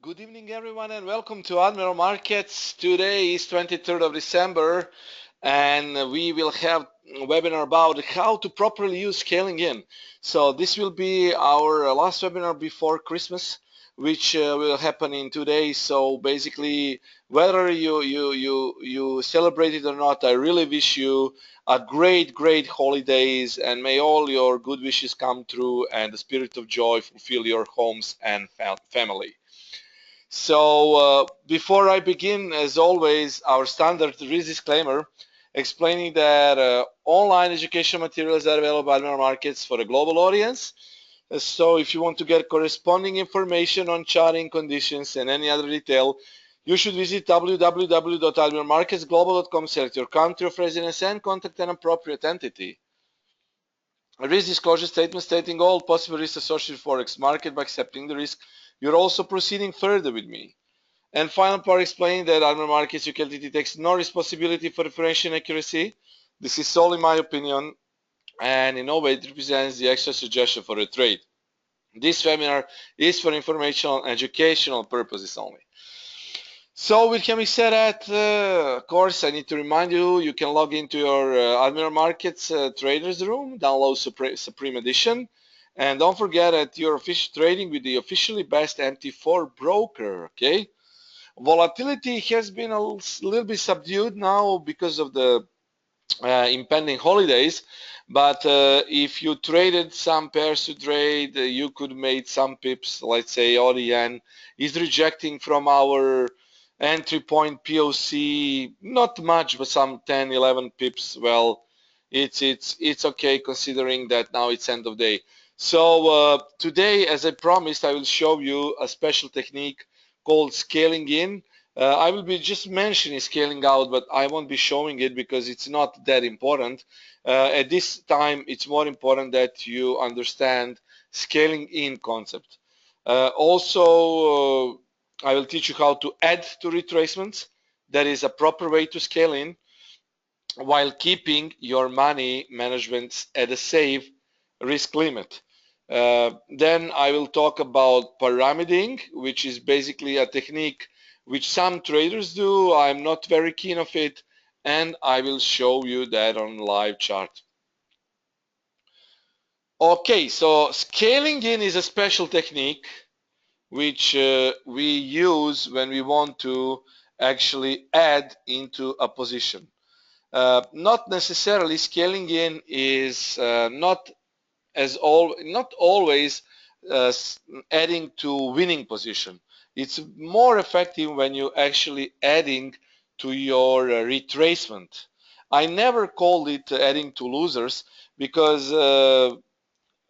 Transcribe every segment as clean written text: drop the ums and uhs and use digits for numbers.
Good evening, everyone, and welcome to Admiral Markets. Today is 23rd of December, and we will have a webinar about how to properly use scaling in. So this will be our last webinar before Christmas, which will happen in 2 days. So basically, whether you celebrate it or not, I really wish you a great holidays, and may all your good wishes come true, and the spirit of joy fulfill your homes and family. So before I begin, as always, our standard risk disclaimer explaining that online education materials are available at our markets for a global audience. So if you want to get corresponding information on charting conditions and any other detail, you should visit www.almirmarketsglobal.com, select your country of residence, and contact an appropriate entity. A risk disclosure statement stating all possible risks associated with Forex market. By accepting the risk, you're also proceeding further with me. And final part explaining that Admiral Markets UK takes no responsibility for information accuracy. This is solely my opinion, and in no way it represents the extra suggestion for a trade. This webinar is for informational and educational purposes only. So with having said that, of course, I need to remind you, you can log into your Admiral Markets Traders Room, download Supreme Edition, and don't forget that you're trading with the officially best MT4 broker, okay? Volatility has been a little bit subdued now because of the impending holidays, but if you traded some pairs to trade, you could make some pips. Let's say ODN is rejecting from our entry point POC, not much, but some 10, 11 pips. Well, it's okay considering that now it's end of day. So today, as I promised, I will show you a special technique called scaling in. I will be just mentioning scaling out, but I won't be showing it because it's not that important. At this time, it's more important that you understand scaling in concept. Also, I will teach you how to add to retracements. That is a proper way to scale in while keeping your money management at a safe risk limit. Then I will talk about pyramiding, which is basically a technique which some traders do. I'm not very keen of it, and I will show you that on live chart. Okay, so scaling in is a special technique which we use when we want to actually add into a position. Not necessarily scaling in is not always adding to winning position. It's more effective when you actually adding to your retracement. I never called it adding to losers because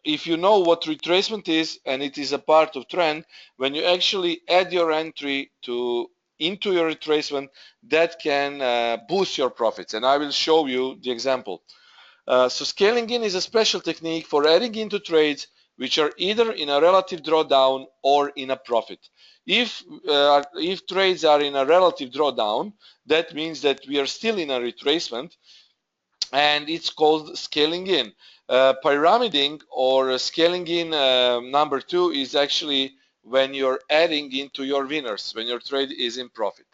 if you know what retracement is and it is a part of trend, when you actually add your entry into your retracement, that can boost your profits, and I will show you the example. So scaling in is a special technique for adding into trades which are either in a relative drawdown or in a profit. If trades are in a relative drawdown, that means that we are still in a retracement, and it's called scaling in. Pyramiding or scaling in number 2 is actually when you're adding into your winners, when your trade is in profit.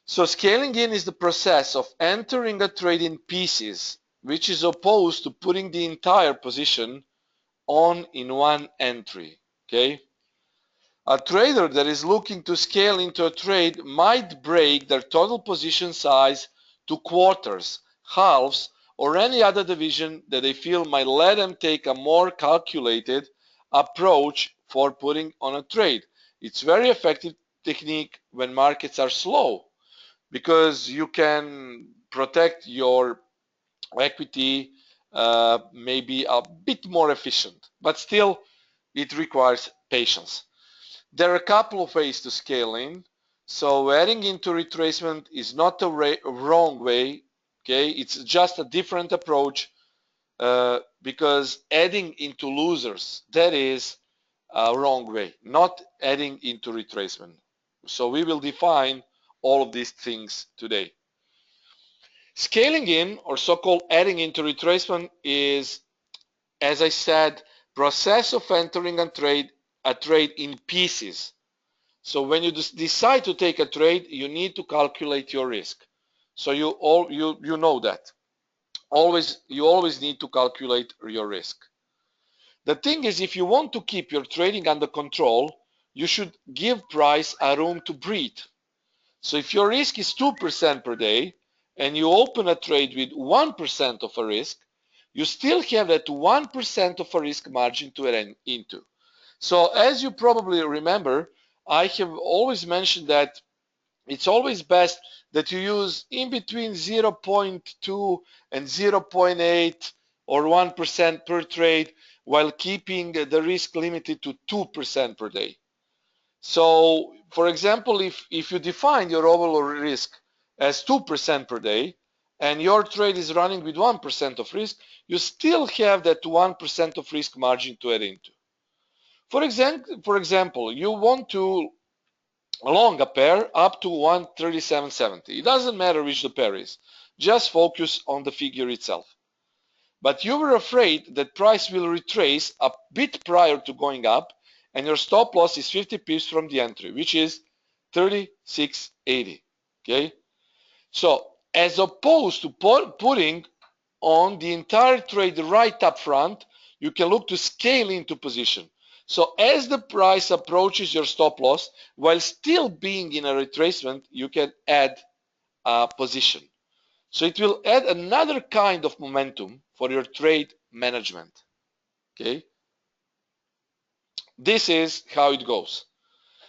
So scaling in is the process of entering a trade in pieces, which is opposed to putting the entire position on in one entry. Okay? A trader that is looking to scale into a trade might break their total position size to quarters, halves, or any other division that they feel might let them take a more calculated approach for putting on a trade. It's very effective technique when markets are slow, because you can protect your equity maybe a bit more efficient, but still it requires patience. There are a couple of ways to scale in. So adding into retracement is not a wrong way, okay? It's just a different approach because adding into losers, that is a wrong way, not adding into retracement. So we will define all of these things today. Scaling in, or so-called adding into retracement, is, as I said, process of entering a trade in pieces. So when you decide to take a trade, you need to calculate your risk. So you know that. You always need to calculate your risk. The thing is, if you want to keep your trading under control, you should give price a room to breathe. So if your risk is 2% per day and you open a trade with 1% of a risk, you still have that 1% of a risk margin to run into. So as you probably remember, I have always mentioned that it's always best that you use in between 0.2 and 0.8 or 1% per trade while keeping the risk limited to 2% per day. So, for example, if you define your overall risk as 2% per day and your trade is running with 1% of risk, you still have that 1% of risk margin to add into. For example, you want to long a pair up to 137.70. It doesn't matter which the pair is. Just focus on the figure itself. But you were afraid that price will retrace a bit prior to going up, and your stop loss is 50 pips from the entry, which is 36.80. Okay? So, as opposed to putting on the entire trade right up front, you can look to scale into position. So as the price approaches your stop loss, while still being in a retracement, you can add a position. So it will add another kind of momentum for your trade management. Okay? This is how it goes.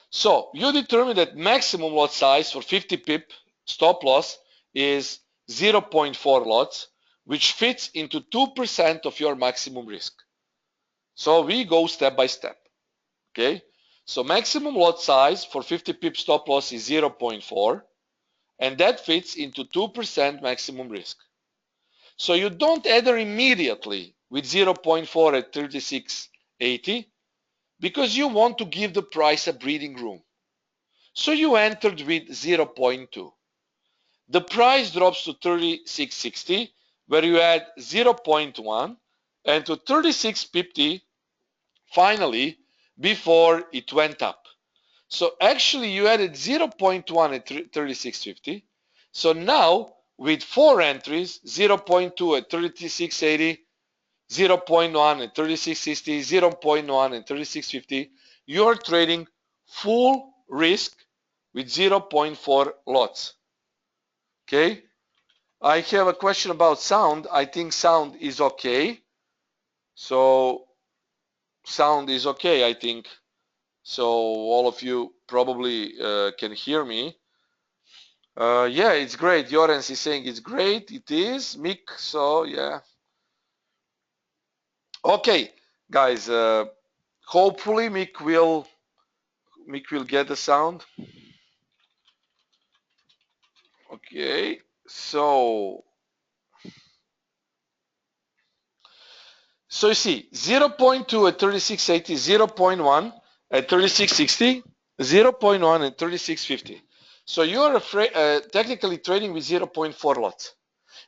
So you determine that maximum lot size for 50 pip stop loss is 0.4 lots, which fits into 2% of your maximum risk. So we go step by step. Okay? So maximum lot size for 50 pip stop loss is 0.4, and that fits into 2% maximum risk. So you don't enter immediately with 0.4 at 36.80 because you want to give the price a breathing room. So you entered with 0.2. The price drops to 36.60 where you add 0.1 and to 36.50 finally before it went up. So actually you added 0.1 at 36.50. So now with 4 entries, 0.2 at 36.80, 0.1 at 36.60, 0.1 at 36.50, you're trading full risk with 0.4 lots. Okay? I have a question about sound. I think sound is okay. So sound is okay, I think. So all of you probably can hear me. Yeah, it's great. Jorens is saying it's great. It is. Mick, so yeah. Okay, guys. Hopefully Mick will get the sound. Okay, so you see 0.2 at 36.80, 0.1 at 36.60, 0.1 at 36.50. So you're technically trading with 0.4 lots.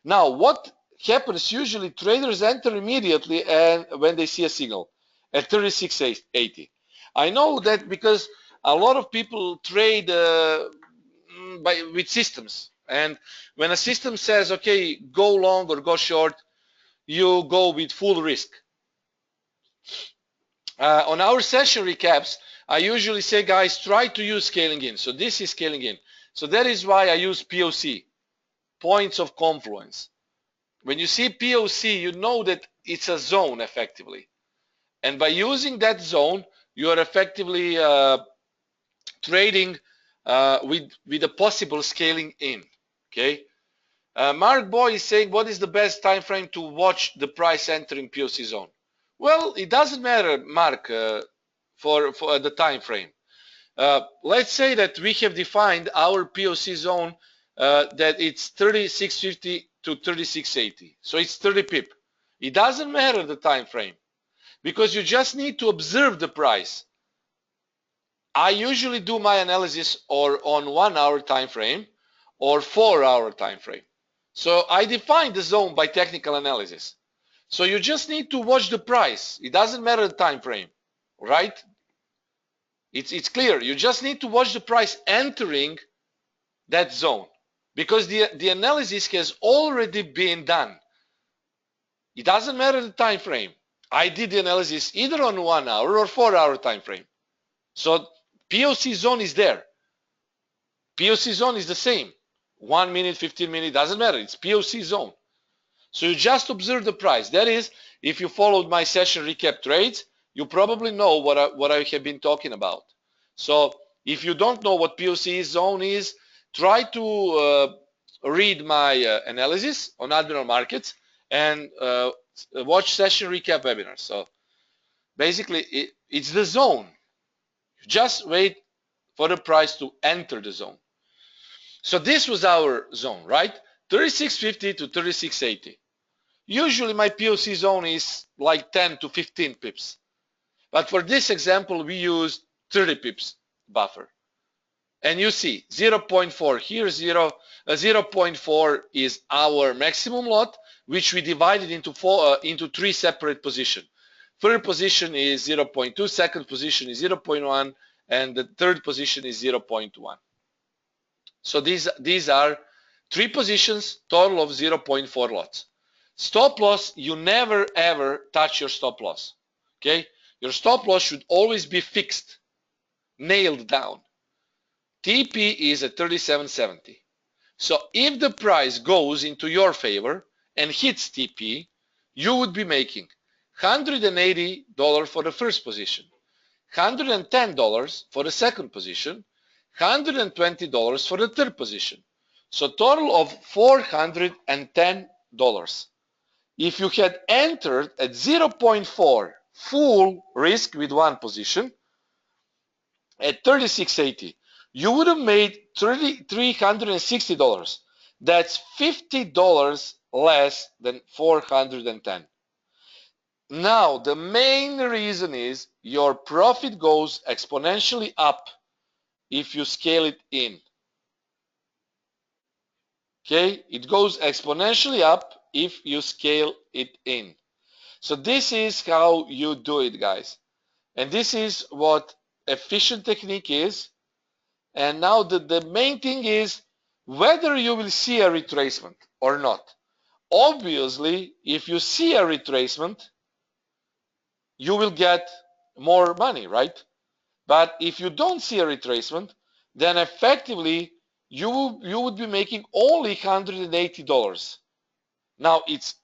Now, what happens usually, traders enter immediately and when they see a signal at 36.80. I know that because a lot of people trade with systems, and when a system says, okay, go long or go short, you go with full risk. On our session recaps, I usually say, guys, try to use scaling in. So this is scaling in. So that is why I use POC, points of confluence. When you see POC, you know that it's a zone effectively. And by using that zone, you are effectively trading with a possible scaling in. Okay. Mark Boy is saying, what is the best time frame to watch the price entering POC zone? Well, it doesn't matter, Mark, for the time frame. Let's say that we have defined our POC zone that it's 36.50 to 36.80. So it's 30 pip. It doesn't matter the time frame because you just need to observe the price. I usually do my analysis or on 1 hour time frame or 4 hour time frame. So I define the zone by technical analysis. So you just need to watch the price. It doesn't matter the time frame, right? It's clear. You just need to watch the price entering that zone, because the analysis has already been done. It doesn't matter the time frame. I did the analysis either on 1 hour or 4 hour time frame. So POC zone is there. POC zone is the same. 1 minute, 15 minutes, doesn't matter. It's POC zone. So you just observe the price. That is, if you followed my session recap trades, you probably know what I have been talking about. So if you don't know what POC zone is, try to read my analysis on Admiral Markets and watch session recap webinars. So basically, it's the zone. Just wait for the price to enter the zone. So this was our zone, right? 36.50 to 36.80. Usually my POC zone is like 10 to 15 pips. But for this example, we use 30 pips buffer. And you see 0.4 here, 0.4 is our maximum lot, which we divided into three separate positions. First position is 0.2, second position is 0.1, and the third position is 0.1. So these are three positions, total of 0.4 lots. Stop loss, you never ever touch your stop loss. Okay? Your stop loss should always be fixed, nailed down. TP is at 37.70. So if the price goes into your favor and hits TP, you would be making $180 for the first position, $110 for the second position, $120 for the third position. So total of $410. If you had entered at 0.4 full risk with one position at 36.80, you would have made $360. That's $50 less than 410. Now, the main reason is your profit goes exponentially up if you scale it in. Okay, it goes exponentially up if you scale it in. So this is how you do it, guys. And this is what efficient technique is. And now the main thing is whether you will see a retracement or not. Obviously, if you see a retracement, you will get more money, right? But if you don't see a retracement, then effectively you would be making only $180. Now it's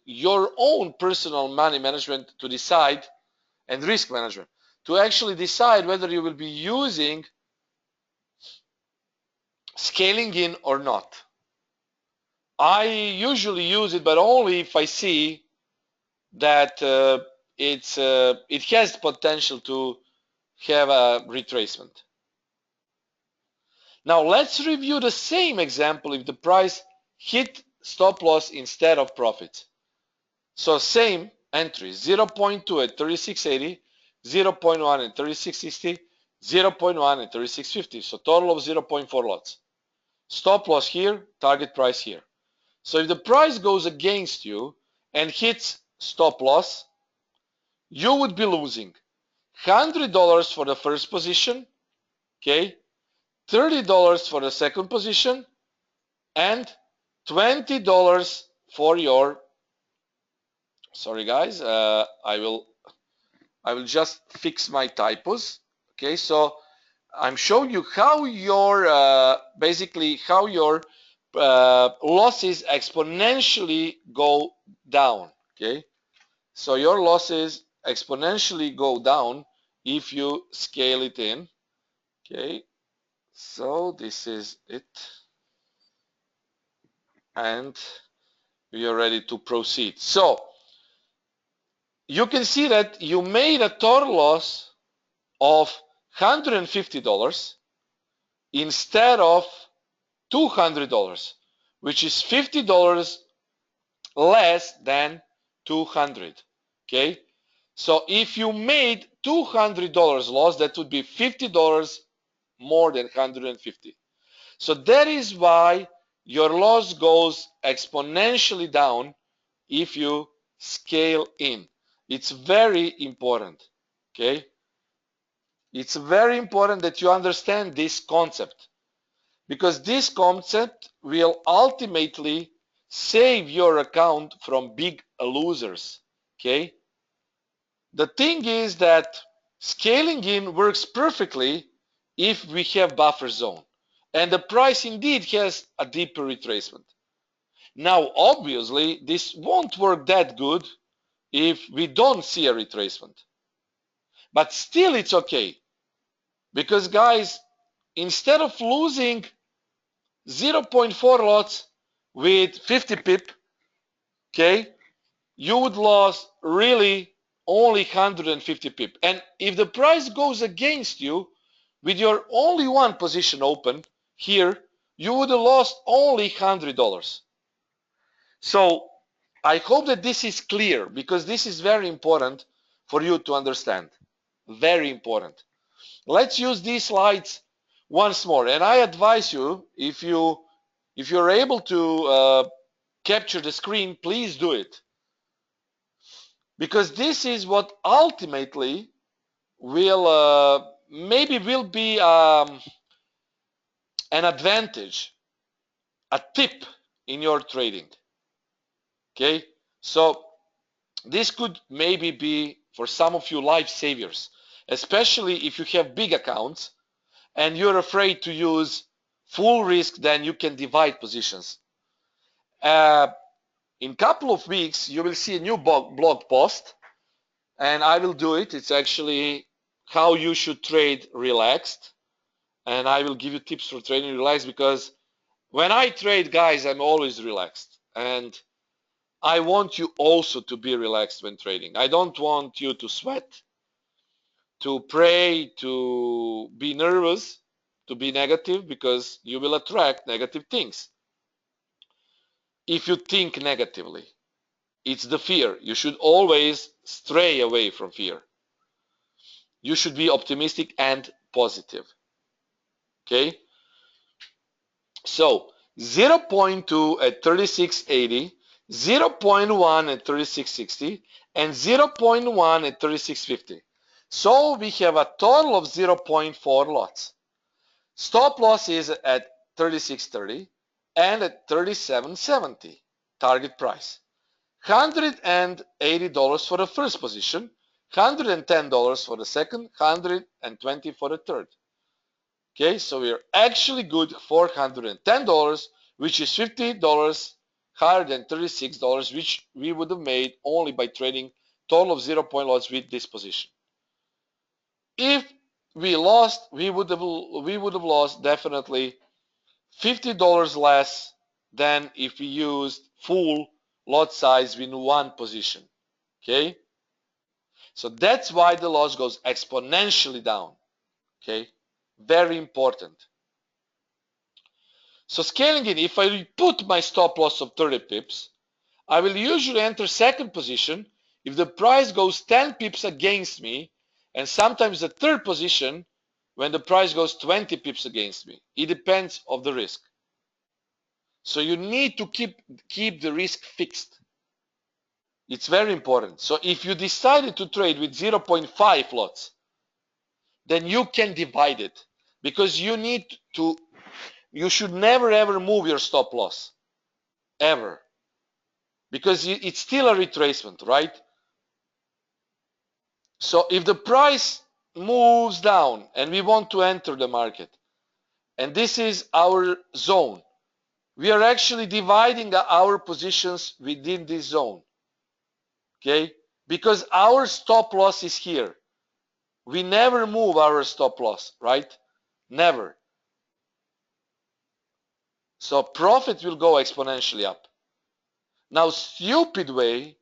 your own personal money management to decide, and risk management to actually decide whether you will be using scaling in or not. I usually use it, but only if I see that it has potential to have a retracement. Now let's review the same example if the price hit stop loss instead of profits. So same entries, 0.2 at 36.80, 0.1 at 36.60, 0.1 at 36.50. So total of 0.4 lots. Stop loss here, target price here. So if the price goes against you and hits stop loss, you would be losing $100 for the first position, okay, $30 for the second position, and $20 for your, sorry guys, I will just fix my typos. Okay, so I'm showing you how your basically how your losses exponentially go down. Okay, so your losses exponentially go down if you scale it in. Okay, so this is it, and we are ready to proceed. So you can see that you made a total loss of $150 instead of $200, which is $50 less than 200. Okay, so if you made $200 loss, that would be $50 more than 150. So that is why your loss goes exponentially down if you scale in. It's very important. Okay, It's very important that you understand this concept, because this concept will ultimately save your account from big losers. Okay? The thing is that scaling in works perfectly if we have buffer zone and the price indeed has a deeper retracement. Now, obviously, this won't work that good if we don't see a retracement. But still, it's okay. Because, guys, instead of losing 0.4 lots with 50 pip, okay, you would lose really only 150 pip. And if the price goes against you with your only one position open here, you would have lost only $100. So I hope that this is clear, because this is very important for you to understand. Very important. Let's use these slides once more. And I advise you, if you're able to capture the screen, please do it. Because this is what ultimately will maybe will be an advantage, a tip in your trading. Okay, so this could maybe be for some of you lifesavers, especially if you have big accounts and you're afraid to use full risk. Then you can divide positions. In a couple of weeks you will see a new blog post, and I will do it. It's actually how you should trade relaxed, and I will give you tips for trading relaxed, because when I trade, guys, I'm always relaxed, and I want you also to be relaxed when trading. I don't want you to sweat, to pray, to be nervous, to be negative, because you will attract negative things if you think negatively. It's the fear. You should always stray away from fear. You should be optimistic and positive. Okay? So 0.2 at 36.80, 0.1 at 36.60, and 0.1 at 36.50. So we have a total of 0.4 lots. Stop loss is at 36.30 and at 37.70 target price. $180 for the first position, $110 for the second, $120 for the third. Okay, so we're actually good for $410, which is $50 higher than $36, which we would have made only by trading total of 0 point lots with this position. If we lost, we would have lost definitely $50 less than if we used full lot size in one position. Okay, so that's why the loss goes exponentially down. Okay, very important. So scaling in, if I put my stop loss of 30 pips, I will usually enter second position if the price goes 10 pips against me, and sometimes the third position when the price goes 20 pips against me. It depends on the risk. So you need to keep the risk fixed. It's very important. So if you decided to trade with 0.5 lots, then you can divide it, because you should never ever move your stop loss, ever, because it's still a retracement, right? So if the price moves down and we want to enter the market, and this is our zone, we are actually dividing our positions within this zone. Okay, because our stop loss is here. We never move our stop loss, right? Never. So profit will go exponentially up. Now, stupid way,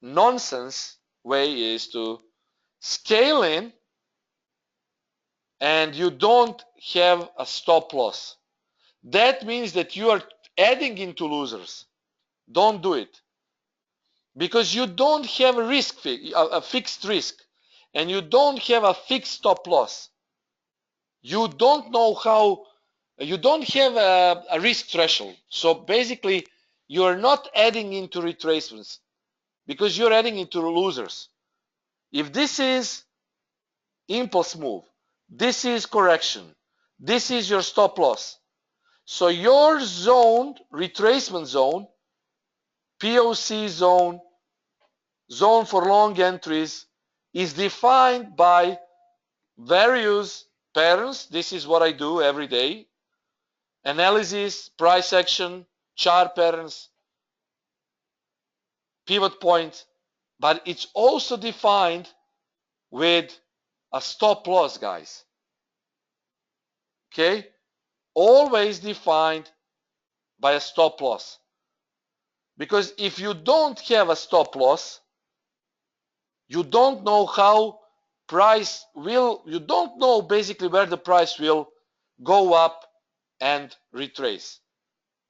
nonsense way is to scale in and you don't have a stop loss. That means that you are adding into losers. Don't do it, because you don't have a fixed risk, and you don't have a fixed stop loss. You don't know how, you don't have a risk threshold. So basically, you are not adding into retracements, because you're adding into losers. If this is impulse move, This is correction. This is your stop loss. So your zone, retracement zone, POC zone, zone for long entries, is defined by various patterns. This is what I do every day. Analysis, price action, chart patterns, pivot point. But it's also defined with a stop loss, guys. Okay? Always defined by a stop loss. Because if you don't have a stop loss, you don't know how price will, you don't know basically where the price will go up and retrace.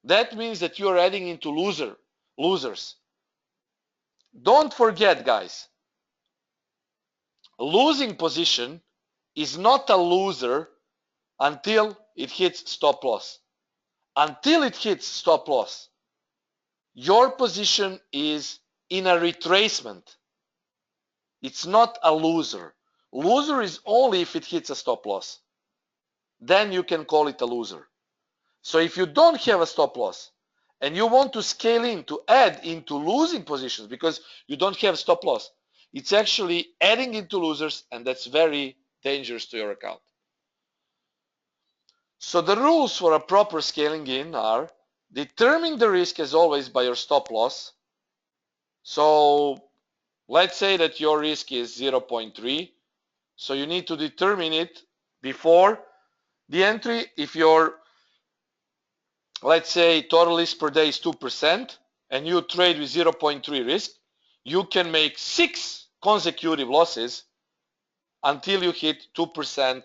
That means that you are heading into losers. Don't forget, guys, losing position is not a loser until it hits stop loss. Until it hits stop loss, your position is in a retracement. It's not a loser. Loser is only if it hits a stop loss. Then you can call it a loser. So if you don't have a stop loss and you want to scale in to add into losing positions because you don't have stop loss, it's actually adding into losers, and that's very dangerous to your account. So the rules for a proper scaling in are: determine the risk as always by your stop loss. So let's say that your risk is 0.3. So you need to determine it before the entry. If your, let's say, total risk per day is 2% and you trade with 0.3 risk, you can make 6 consecutive losses until you hit 2%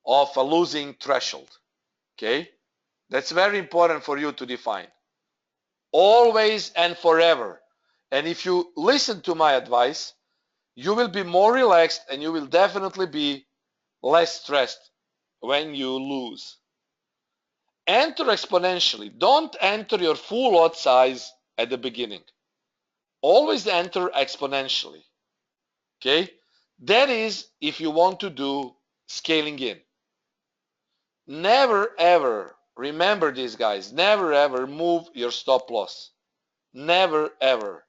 of a losing threshold. Okay? That's very important for you to define. Always and forever. And if you listen to my advice, you will be more relaxed and you will definitely be less stressed when you lose. Enter exponentially. Don't enter your full lot size at the beginning. Always enter exponentially. Okay? That is if you want to do scaling in. Never ever, remember this, guys, never ever move your stop loss. Never ever.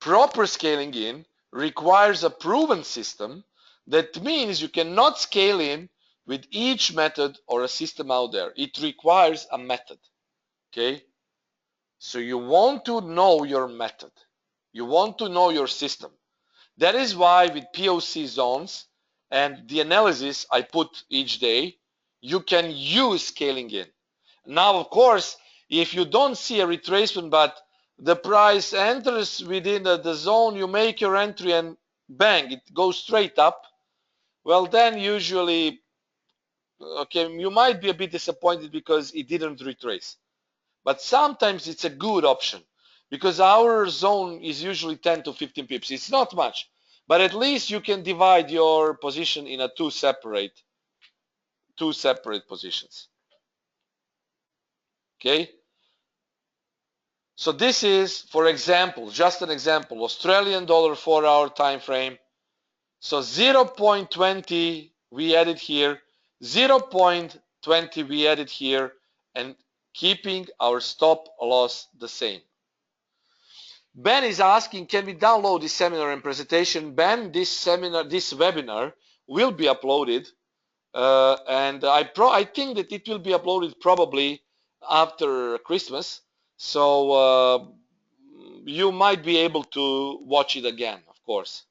Proper scaling in requires a proven system. That means you cannot scale in with each method or a system out there. It requires a method. Okay? So you want to know your method. You want to know your system. That is why with POC zones and the analysis I put each day, you can use scaling in. Now, of course, if you don't see a retracement, but the price enters within the zone, you make your entry and bang, it goes straight up. Well, then usually, okay, you might be a bit disappointed because it didn't retrace. But sometimes it's a good option because our zone is usually 10 to 15 pips. It's not much, but at least you can divide your position in a two separate positions. Okay? So this is, for example, just an example, Australian dollar 4-hour time frame. So 0.20 we added here, 0.20 we added here, and keeping our stop loss the same. Ben is asking, can we download this seminar and presentation? Ben, this webinar will be uploaded, and I think that it will be uploaded probably after Christmas. So you might be able to watch it again, of course.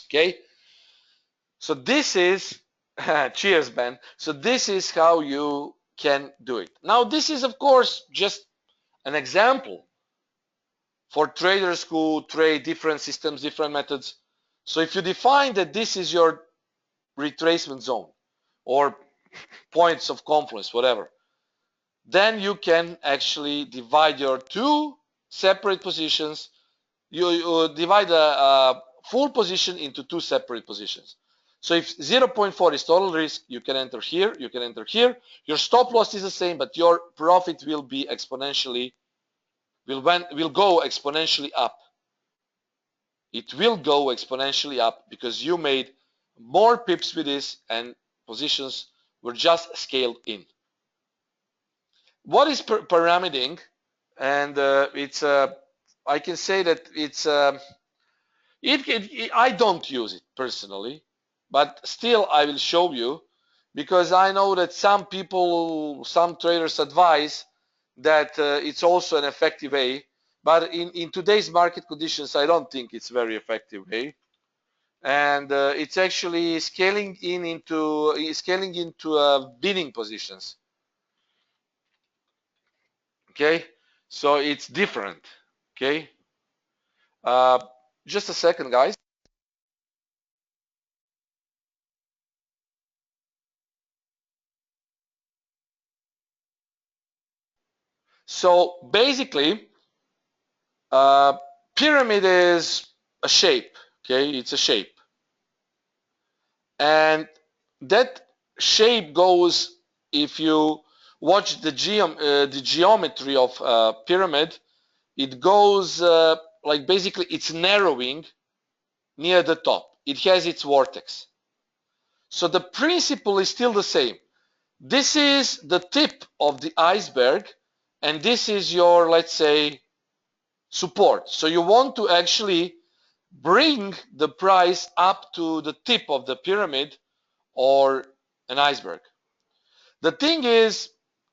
Okay. So this is, cheers, Ben. So this is how you can do it. Now, this is, of course, just an example for traders who trade different systems, different methods. So if you define that this is your retracement zone or points of confluence, whatever, then you can actually divide your two separate positions. You divide a full position into two separate positions. So if 0.4 is total risk, you can enter here, you can enter here. Your stop loss is the same, but your profit will be exponentially, will go exponentially up. it will go exponentially up because you made more pips with this and positions were just scaled in. What is pyramiding? And I can say that I don't use it personally, but still I will show you because I know that some people, some traders advise that it's also an effective way. But in today's market conditions, I don't think it's very effective way. And it's actually scaling into bidding positions. Okay, so it's different. Okay, uh, just a second, guys. So basically, uh, pyramid is a shape. Okay, it's a shape, and that shape goes. If you watch the geometry of pyramid, it goes like basically it's narrowing near the top. It has its vortex. So the principle is still the same. This is the tip of the iceberg, and this is your, let's say, support. So you want to actually bring the price up to the tip of the pyramid or an iceberg. The thing is,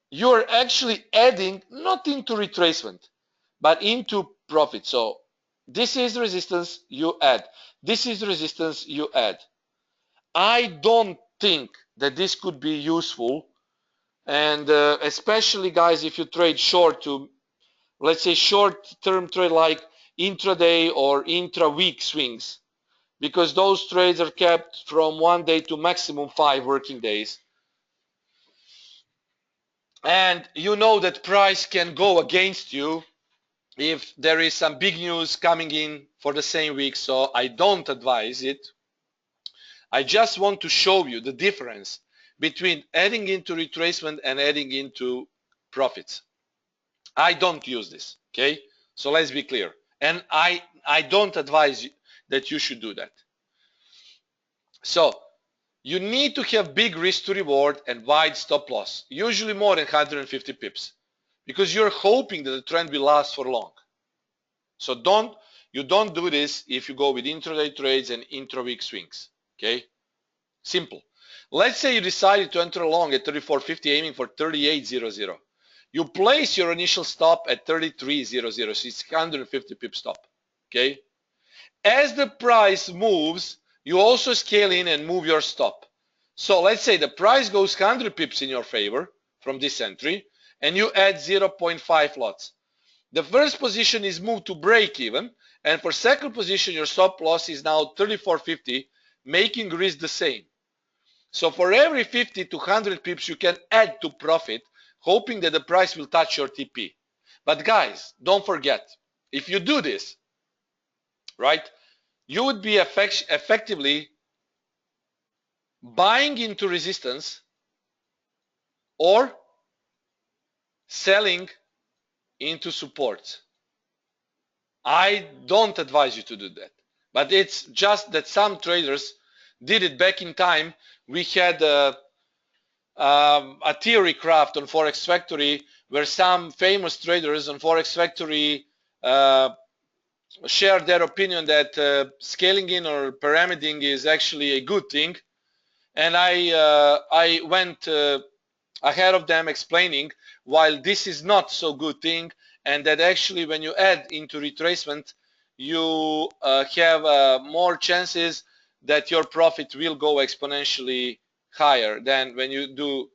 you're actually adding not into retracement, but into profit. So this is resistance, you add. This is resistance, you add. I don't think that this could be useful, and especially guys, if you trade short to, let's say, short-term trade like intraday or intra-week swings, because those trades are kept from 1 day to maximum 5 working days. And you know that price can go against you if there is some big news coming in for the same week. So I don't advise it. I just want to show you the difference between adding into retracement and adding into profits. I don't use this, okay? So let's be clear. And I don't advise you that you should do that. So you need to have big risk to reward and wide stop loss, usually more than 150 pips, because you're hoping that the trend will last for long. So you don't do this if you go with intraday trades and intra-week swings, okay? Simple. Let's say you decided to enter long at 34.50 aiming for 38.00. You place your initial stop at 33.00, so it's 150 pip stop, okay? As the price moves, you also scale in and move your stop. So let's say the price goes 100 pips in your favor from this entry, and you add 0.5 lots. The first position is moved to break even, and for second position, your stop loss is now 34.50, making risk the same. So for every 50 to 100 pips you can add to profit, hoping that the price will touch your TP. But guys, don't forget, if you do this, right, you would be effectively buying into resistance or selling into support. I don't advise you to do that. But it's just that some traders did it back in time. We had a theory craft on Forex Factory where some famous traders on Forex Factory shared their opinion that scaling in or pyramiding is actually a good thing. And I went ahead of them explaining while this is not so good thing, and that actually when you add into retracement, you have more chances that your profit will go exponentially higher than when you do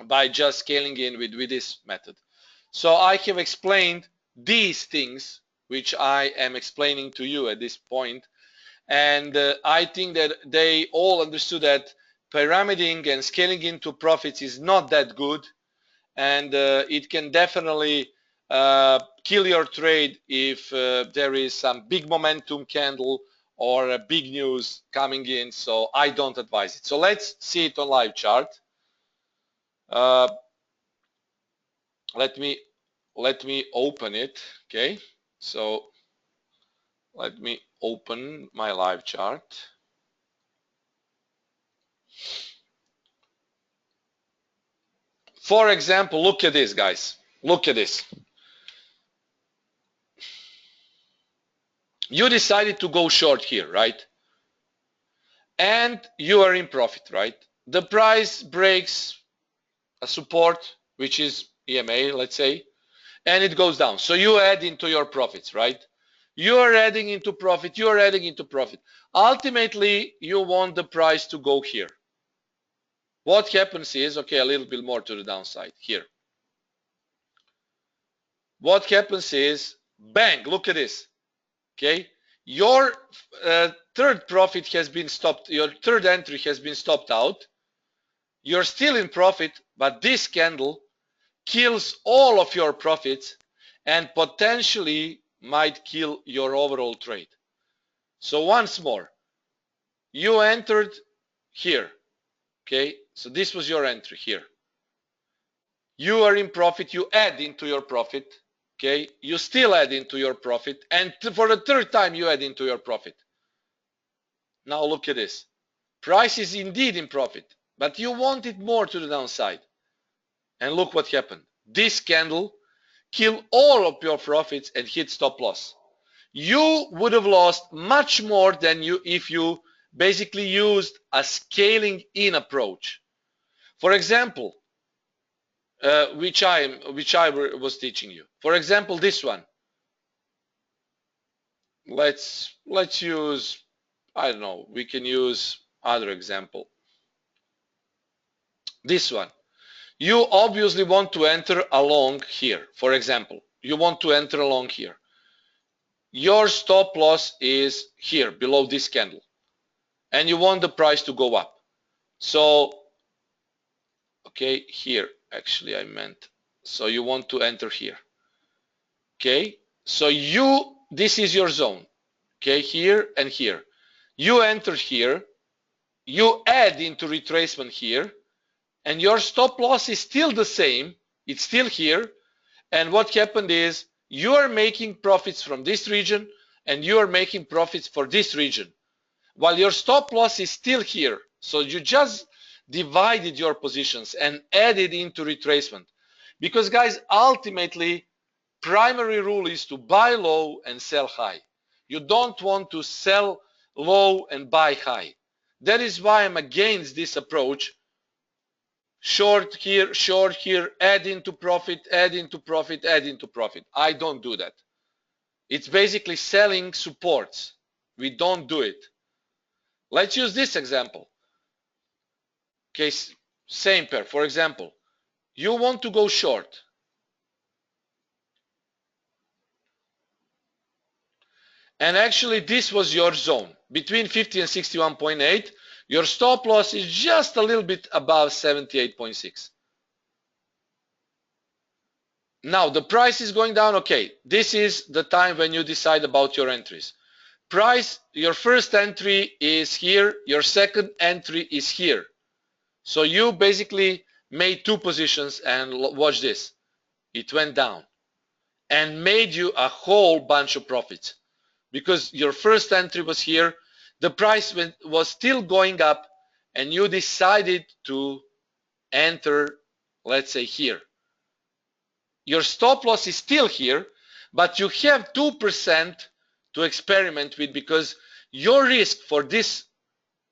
by just scaling in with this method. So I have explained these things which I am explaining to you at this point, and I think that they all understood that pyramiding and scaling into profits is not that good, and it can definitely kill your trade if there is some big momentum candle or a big news coming in. So I don't advise it. So let's see it on live chart. Uh, let me open it. Okay, so let me open my live chart. For example, look at this, guys. Look at this. You decided to go short here, right? And you are in profit, right? The price breaks a support, which is EMA, let's say, and it goes down. So you add into your profits, right? You are adding into profit, you are adding into profit. Ultimately, you want the price to go here. What happens is, okay, a little bit more to the downside here. What happens is, bang, look at this, okay? Your third profit has been stopped, your third entry has been stopped out. You're still in profit, but this candle kills all of your profits and potentially might kill your overall trade. So once more, you entered here, okay? So this was your entry here. You are in profit, you add into your profit, okay? You still add into your profit, and for the third time you add into your profit. Now look at this. Price is indeed in profit, but you want it more to the downside. And look what happened. This candle killed all of your profits and hit stop loss. You would have lost much more than you if you basically used a scaling in approach. For example, which I was teaching you. For example, this one. Let's use, I don't know, we can use other example. This one. You obviously want to enter along here. For example, you want to enter along here. Your stop loss is here below this candle and you want the price to go up. So, okay, here actually I meant, so you want to enter here. Okay, so this is your zone. Okay, here and here. You enter here, you add into retracement here, and your stop loss is still the same. It's still here. And what happened is you are making profits from this region and you are making profits for this region, while your stop loss is still here. So you just divided your positions and added into retracement. Because guys, ultimately, primary rule is to buy low and sell high. You don't want to sell low and buy high. That is why I'm against this approach. Short here, add into profit, add into profit, add into profit. I don't do that. It's basically selling supports. We don't do it. Let's use this example. Okay, same pair. For example, you want to go short. And actually this was your zone between 50 and 61.8. Your stop loss is just a little bit above 78.6. Now the price is going down. Okay, this is the time when you decide about your entries. Price, your first entry is here, your second entry is here. So you basically made two positions, and watch this. It went down and made you a whole bunch of profits because your first entry was here, the price was still going up, and you decided to enter, let's say here. Your stop loss is still here, but you have 2% to experiment with because your risk for this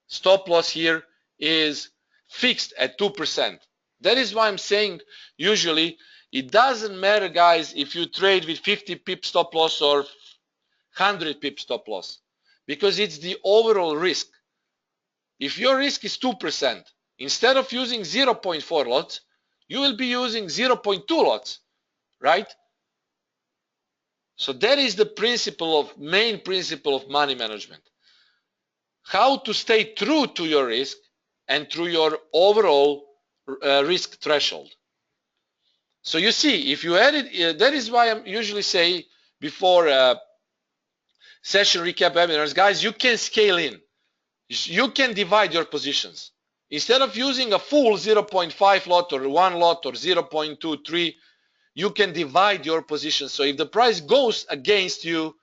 stop loss here is fixed at 2%. That is why I'm saying usually it doesn't matter, guys, if you trade with 50 pip stop loss or 100 pip stop loss, because it's the overall risk. If your risk is 2%, instead of using 0.4 lots, you will be using 0.2 lots, right? So that is the main principle of money management. How to stay true to your risk and through your overall risk threshold. So you see, if you added, that is why I usually say before session recap webinars, guys, you can scale in. You can divide your positions. Instead of using a full 0.5 lot or 1 lot or 0.23, you can divide your positions. So if the price goes against you,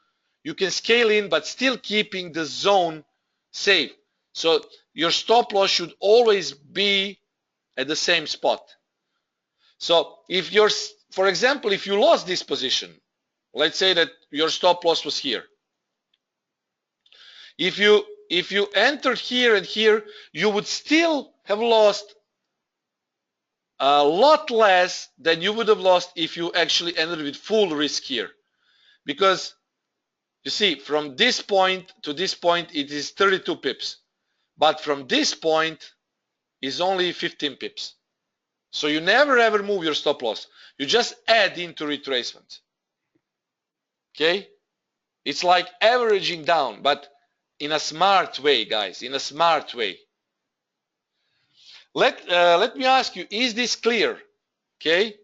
you can scale in but still keeping the zone safe. So your stop loss should always be at the same spot. So if you're, for example, if you lost this position, let's say that your stop loss was here. If you entered here and here, you would still have lost a lot less than you would have lost if you actually entered with full risk here. Because you see, from this point to this point, it is 32 pips. But from this point is only 15 pips. So you never ever move your stop loss. You just add into retracement. Okay? It's like averaging down, but in a smart way, guys, in a smart way. Let me ask you, is this clear? Okay?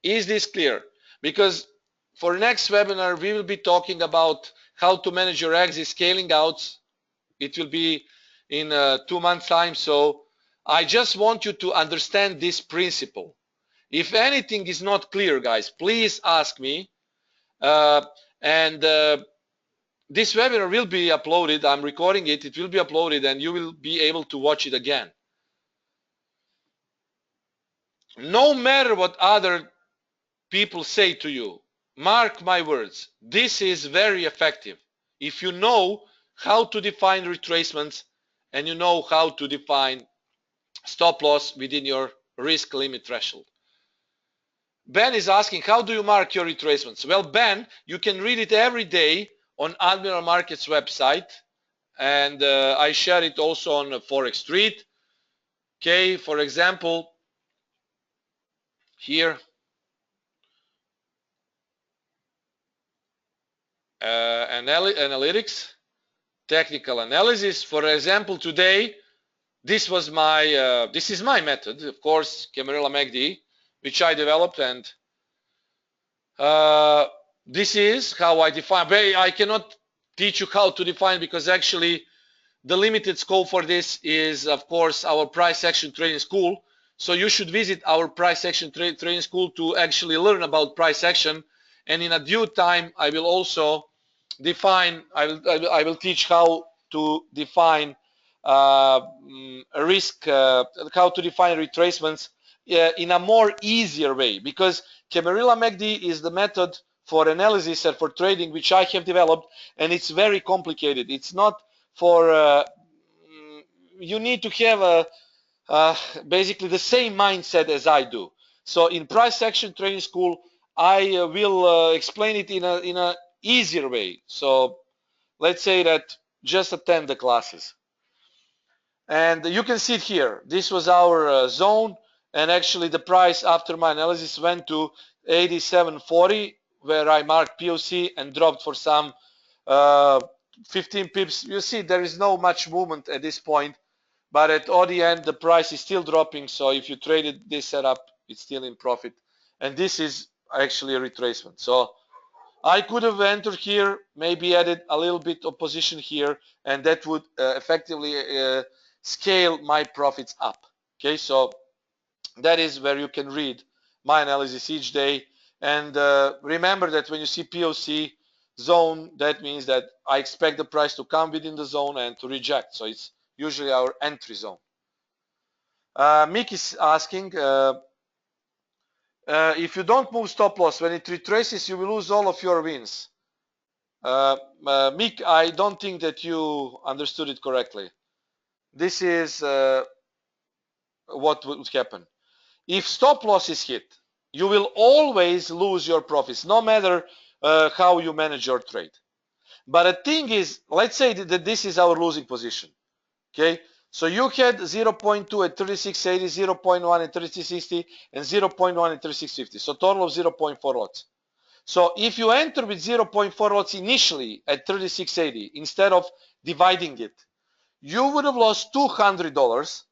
Is this clear? Because for next webinar, we will be talking about how to manage your exit scaling outs. It will be in 2 months time. So I just want you to understand this principle. If anything is not clear, guys, please ask me. This webinar will be uploaded. I'm recording it. It will be uploaded and you will be able to watch it again. No matter what other people say to you, mark my words, this is very effective. If you know how to define retracements and you know how to define stop loss within your risk limit threshold. Ben is asking, how do you mark your retracements? Well, Ben, you can read it every day on Admiral Markets website, and I share it also on Forex Street. Okay, for example, here, analytics, technical analysis. For example, today, this is my method, of course, Camarilla MACD, which I developed, and this is how I define. I cannot teach you how to define because actually the limited scope for this is, of course, our price action trading school. So you should visit our price action trading school to actually learn about price action. And in a due time, I will also define. I will teach how to define a risk, how to define retracements in a more easier way. Because Camarilla MACD is the method for analysis and for trading which I have developed, and it's very complicated. It's not for you need to have basically the same mindset as I do. So in price action trading school, I will explain it in a easier way. So let's say that just attend the classes, and you can see it here. This was our zone, and actually the price after my analysis went to 87.40, where I marked POC and dropped for some 15 pips. You see there is no much movement at this point, but at the end the price is still dropping. So if you traded this setup, it's still in profit, and this is actually a retracement. So I could have entered here, maybe added a little bit of position here, and that would effectively scale my profits up. Okay, so that is where you can read my analysis each day. And remember that when you see POC zone, that means that I expect the price to come within the zone and to reject. So it's usually our entry zone. Mick is asking, if you don't move stop loss, when it retraces, you will lose all of your wins. Mick, I don't think that you understood it correctly. This is what would happen. If stop loss is hit, you will always lose your profits, no matter how you manage your trade. But the thing is, let's say that this is our losing position. Okay, so you had 0.2 at 36.80, 0.1 at 36.60, and 0.1 at 36.50. So total of 0.4 lots. So if you enter with 0.4 lots initially at 36.80 instead of dividing it, you would have lost $200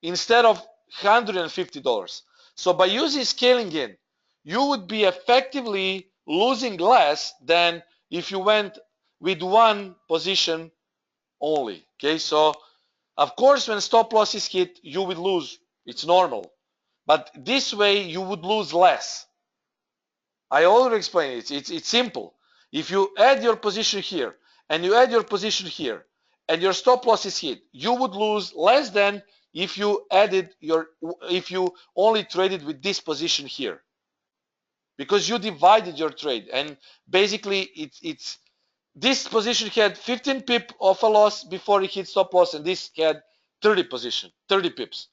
instead of $150. So by using scaling in, you would be effectively losing less than if you went with one position only. Okay, so of course when stop loss is hit, you will lose. It's normal. But this way you would lose less. I already explained it. It's simple. If you add your position here and you add your position here and your stop loss is hit, you would lose less than if you only traded with this position here, because you divided your trade. And basically it's this position had 15 pip of a loss before it hit stop loss, and this had 30 pips.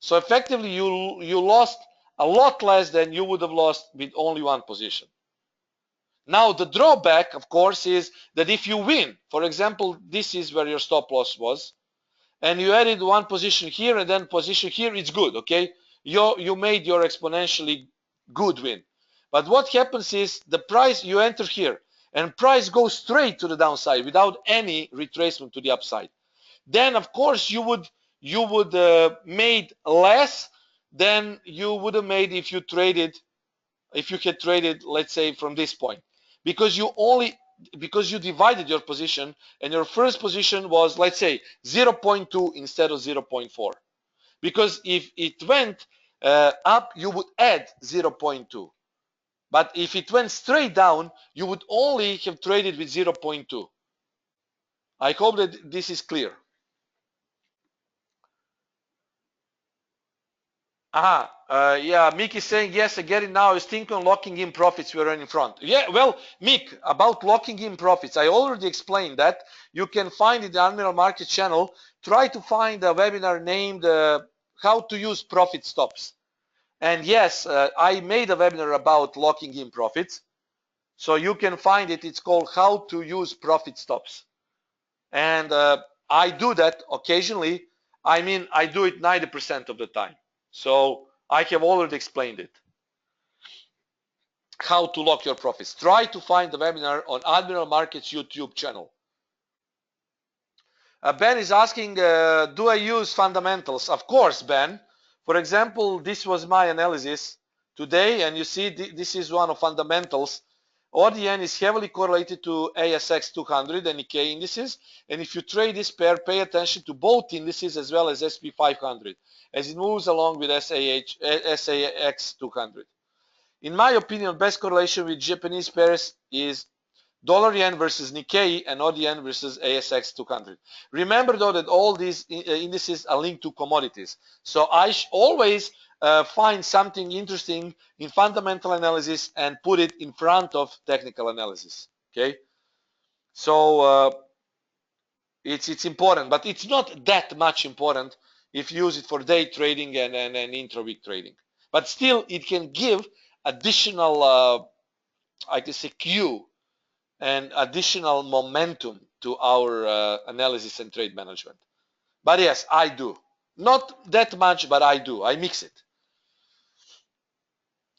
So effectively you lost a lot less than you would have lost with only one position. Now the drawback, of course, is that if you win, for example, this is where your stop loss was, and you added one position here and then position here, it's good, okay? You made your exponentially good win. But what happens is the price, you enter here and price goes straight to the downside without any retracement to the upside. Then of course you would made less than you would have made if you had traded, let's say, from this point, because you divided your position and your first position was, let's say, 0.2 instead of 0.4. Because if it went up, you would add 0.2. But if it went straight down, you would only have traded with 0.2. I hope that this is clear. Yeah, Mick is saying, yes, I get it now. I was thinking on locking in profits we are in front. Yeah, well, Mick, about locking in profits, I already explained that. You can find it in the Admiral Market channel. Try to find a webinar named How to Use Profit Stops. And yes, I made a webinar about locking in profits. So you can find it. It's called How to Use Profit Stops. And I do that occasionally. I mean, I do it 90% of the time. So I have already explained it. How to lock your profits. Try to find the webinar on Admiral Markets YouTube channel. Ben is asking, do I use fundamentals? Of course, Ben. For example, this was my analysis today, and you see this is one of fundamentals. ODN is heavily correlated to ASX 200 and Nikkei indices, and if you trade this pair, pay attention to both indices as well as SP 500 as it moves along with SAX 200. In my opinion, best correlation with Japanese pairs is dollar yen versus Nikkei and ODN versus ASX 200. Remember though that all these indices are linked to commodities. So I always find something interesting in fundamental analysis and put it in front of technical analysis. Okay, so it's important, but it's not that much important if you use it for day trading and intra-week trading. But still, it can give additional, I can say, cue and additional momentum to our analysis and trade management. But yes, I do. Not that much, but I do. I mix it.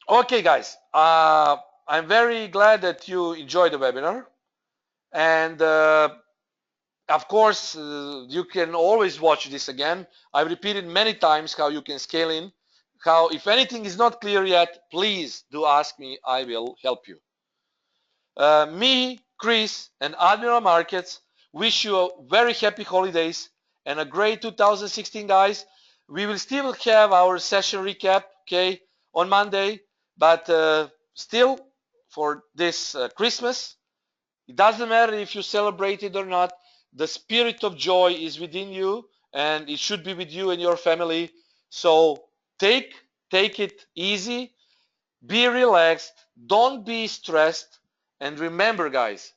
Okay, guys. I'm very glad that you enjoyed the webinar. And of course, you can always watch this again. I've repeated many times how you can scale in. How, if anything is not clear yet, please do ask me. I will help you. Me, Chris, and Admiral Markets wish you a very happy holidays and a great 2016, guys. We will still have our session recap, okay, on Monday, but still for this Christmas, it doesn't matter if you celebrate it or not. The spirit of joy is within you, and it should be with you and your family. So take it easy, be relaxed, don't be stressed. And remember, guys,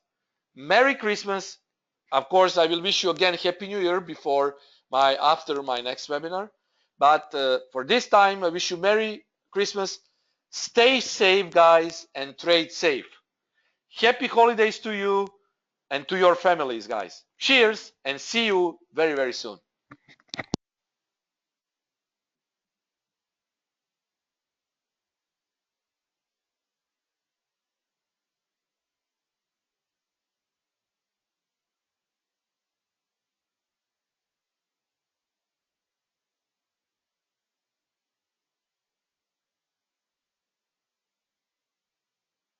Merry Christmas. Of course, I will wish you again Happy New Year after my next webinar. But for this time, I wish you Merry Christmas. Stay safe, guys, and trade safe. Happy holidays to you and to your families, guys. Cheers, and see you very, very soon.